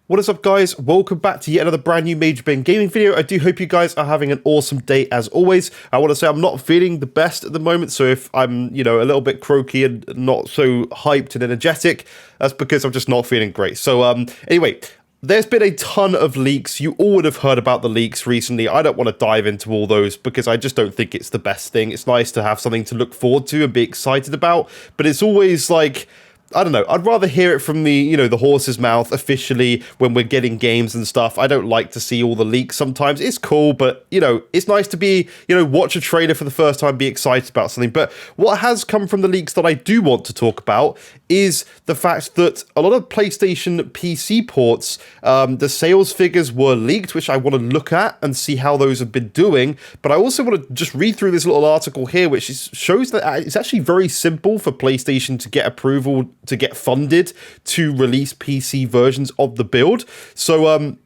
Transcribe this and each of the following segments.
What is up, guys? Welcome back to yet another brand new Major Ben Gaming video. I do hope you guys are having an awesome day as always. I want to say I'm not feeling the best at the moment, so if I'm, a little bit croaky and not so hyped and energetic, that's because I'm just not feeling great. So, anyway, there's been a ton of leaks. You all would have heard about the leaks recently. I don't want to dive into all those because I just don't think it's the best thing. It's nice to have something to look forward to and be excited about, but it's always like, I don't know, I'd rather hear it from the horse's mouth officially when we're getting games and stuff. I don't like to see all the leaks sometimes. It's cool, but, it's nice to be, watch a trailer for the first time, be excited about something. But what has come from the leaks that I do want to talk about is the fact that a lot of PlayStation PC ports, the sales figures were leaked, which I want to look at and see how those have been doing. But I also want to just read through this little article here, which shows that it's actually very simple for PlayStation to get approval, to get funded to release PC versions of the build. So,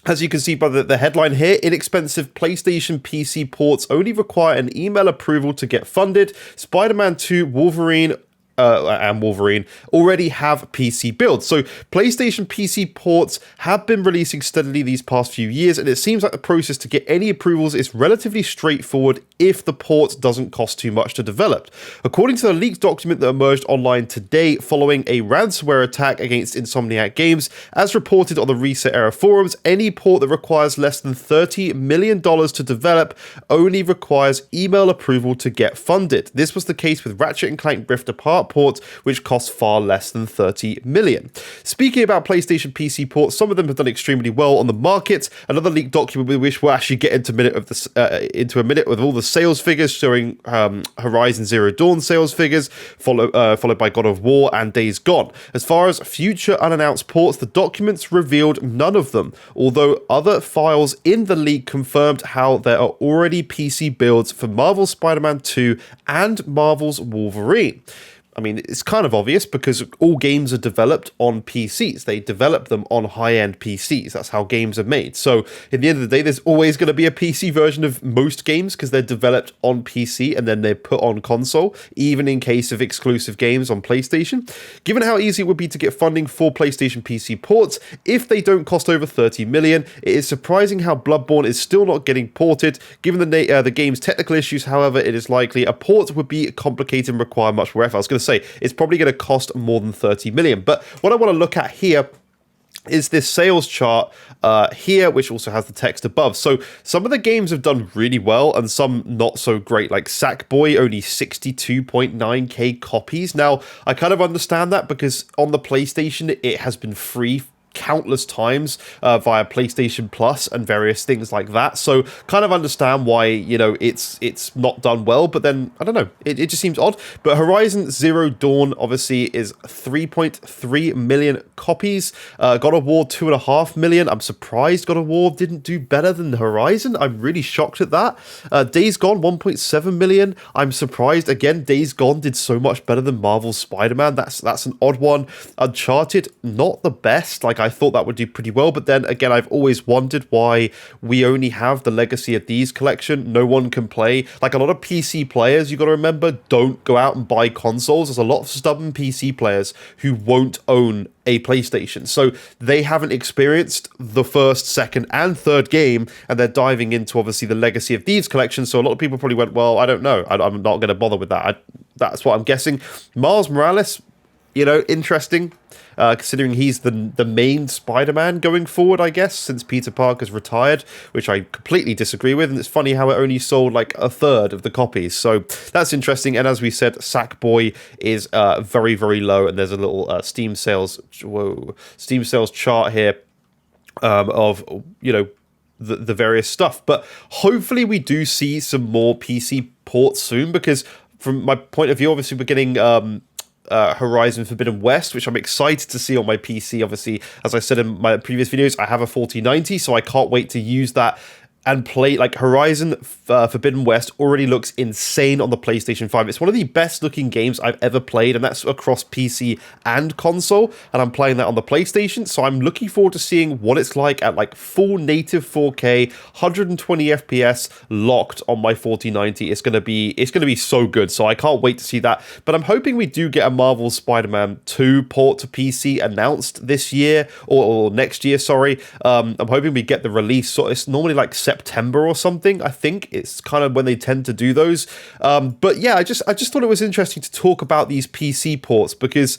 as you can see by the headline here, inexpensive PlayStation PC ports only require an email approval to get funded. Spider-Man 2, Wolverine already have PC builds. So PlayStation PC ports have been releasing steadily these past few years, and it seems like the process to get any approvals is relatively straightforward if the port doesn't cost too much to develop. According to the leaked document that emerged online today following a ransomware attack against Insomniac Games, as reported on the Reset Era forums, any port that requires less than $30 million to develop only requires email approval to get funded. This was the case with Ratchet & Clank Rift Apart ports, which cost far less than $30 million. Speaking about PlayStation PC ports, some of them have done extremely well on the market. Another leaked document, which we'll actually get into a minute, with all the sales figures showing Horizon Zero Dawn sales figures, followed by God of War and Days Gone. As far as future unannounced ports, the documents revealed none of them, although other files in the leak confirmed how there are already PC builds for Marvel's Spider-Man 2 and Marvel's Wolverine. I mean, it's kind of obvious because all games are developed on PCs. They develop them on high-end PCs. That's how games are made. So, in the end of the day, there's always going to be a PC version of most games because they're developed on PC and then they're put on console, even in case of exclusive games on PlayStation. Given how easy it would be to get funding for PlayStation PC ports, if they don't cost over $30 million, it is surprising how Bloodborne is still not getting ported. Given the game's technical issues, however, it is likely a port would be complicated and require much more effort. I was going to say it's probably going to cost more than 30 million. But what I want to look at here is this sales chart here, which also has the text above. So some of the games have done really well and some not so great, like Sackboy, only 62.9k copies. Now, I kind of understand that because on the PlayStation, it has been free countless times via PlayStation Plus and various things like that. So kind of understand why, it's not done well, but then, I don't know, it just seems odd. But Horizon Zero Dawn obviously is 3.3 million copies. God of War 2.5 million. I'm surprised God of War didn't do better than Horizon. I'm really shocked at that. Days Gone 1.7 million. I'm surprised again. Days Gone did so much better than Marvel's Spider-Man. That's an odd one. Uncharted, not the best. Like, I thought that would do pretty well, but then again, I've always wondered why we only have the Legacy of These collection. No one can play. Like, a lot of PC players, you got to remember, don't go out and buy consoles. There's a lot of stubborn PC players who won't own a PlayStation, so they haven't experienced the first, second, and third game, and they're diving into obviously the Legacy of Thieves collection. So a lot of people probably went, well, I don't know, I'm not going to bother with that. That's what I'm guessing. Miles Morales, interesting, considering he's the main Spider-Man going forward, I guess, since Peter Parker's retired, which I completely disagree with. And it's funny how it only sold like a third of the copies. So that's interesting. And as we said, Sackboy is very, very low. And there's a little Steam sales chart here of, the various stuff. But hopefully we do see some more PC ports soon, because from my point of view, obviously we're getting Horizon Forbidden West, which I'm excited to see on my PC. Obviously, as I said in my previous videos, I have a 4090, so I can't wait to use that and play like Horizon Forbidden West already looks insane on the PlayStation 5. It's one of the best looking games I've ever played, and that's across PC and console, and I'm playing that on the PlayStation, so I'm looking forward to seeing what it's like at like full native 4K 120 FPS locked on my 4090. It's going to be so good, so I can't wait to see that. But I'm hoping we do get a Marvel Spider-Man 2 port to PC announced this year, or next year, sorry. I'm hoping we get the release, so it's normally like September or something. I think it's kind of when they tend to do those. But yeah, I just thought it was interesting to talk about these PC ports because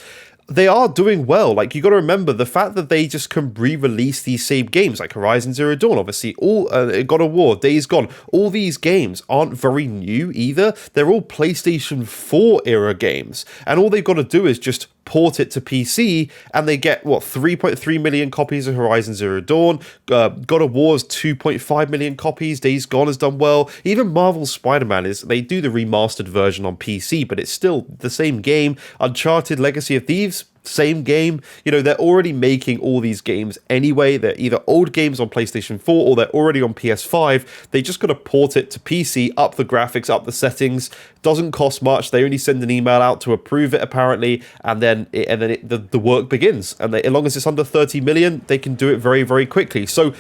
they are doing well. Like, you got to remember the fact that they just can re-release these same games, like Horizon Zero Dawn, obviously, all God of War, Days Gone. All these games aren't very new either. They're all PlayStation 4 era games, and all they've got to do is just port it to PC, and they get 3.3 million copies of Horizon Zero Dawn. God of War's 2.5 million copies. Days Gone has done well. Even Marvel's Spider-Man they do the remastered version on PC, but it's still the same game. Uncharted Legacy of Thieves, same game. You know, they're already making all these games anyway. They're either old games on PlayStation 4 or they're already on PS5. They just got to port it to PC, up the graphics, up the settings. Doesn't cost much. They only send an email out to approve it, apparently, and then the work begins. And as long as it's under 30 million, they can do it very, very quickly. So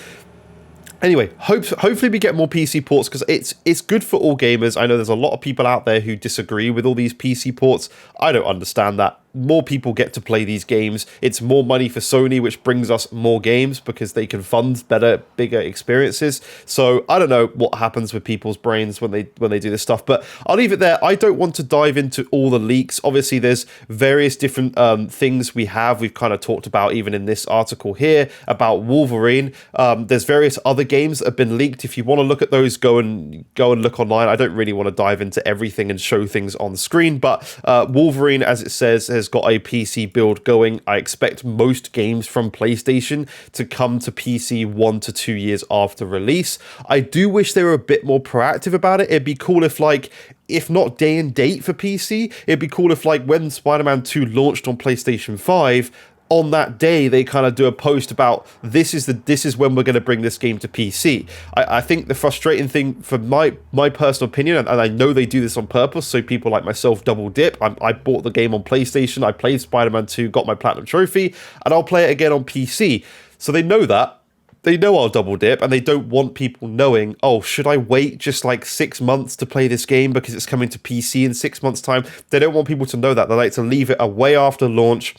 anyway, hopefully we get more PC ports, because it's good for all gamers. I know there's a lot of people out there who disagree with all these PC ports. I don't understand that. More people get to play these games. It's more money for Sony, which brings us more games because they can fund bigger experiences. So I don't know what happens with people's brains when they do this stuff, but I'll leave it there. I don't want to dive into all the leaks. Obviously, there's various different things we've kind of talked about even in this article here about Wolverine. There's various other games that have been leaked. If you want to look at those, go and look online. I don't really want to dive into everything and show things on the screen, but Wolverine, as it says, has got a PC build going. I expect most games from PlayStation to come to PC 1 to 2 years after release. I do wish they were a bit more proactive about it. It'd be cool if not day and date for PC, it'd be cool if when Spider-Man 2 launched on PlayStation 5, on that day they kind of do a post about this is when we're going to bring this game to PC. I think the frustrating thing, from my personal opinion, and I know they do this on purpose so people like myself double dip. I bought the game on PlayStation, I played Spider-Man 2, got my Platinum Trophy, and I'll play it again on PC. So they know that. They know I'll double dip, and they don't want people knowing, oh, should I wait just 6 months to play this game because it's coming to PC in 6 months' time? They don't want people to know that. They like to leave it away after launch,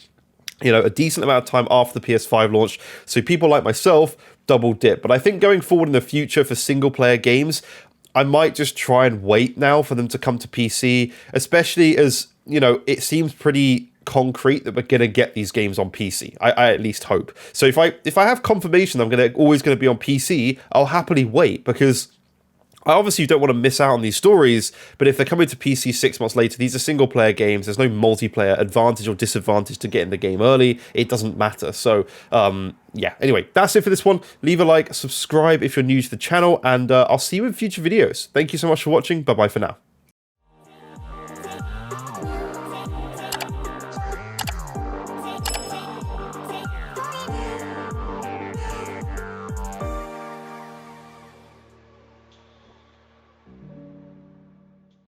a decent amount of time after the PS5 launch, so people like myself double dip. But I think going forward in the future for single player games, I might just try and wait now for them to come to PC, especially as, it seems pretty concrete that we're going to get these games on PC. I at least hope. So if I have confirmation I'm always going to be on PC, I'll happily wait, because I obviously don't want to miss out on these stories, but if they're coming to PC 6 months later, these are single-player games. There's no multiplayer advantage or disadvantage to getting the game early. It doesn't matter. So, yeah. Anyway, that's it for this one. Leave a like, subscribe if you're new to the channel, and I'll see you in future videos. Thank you so much for watching. Bye-bye for now.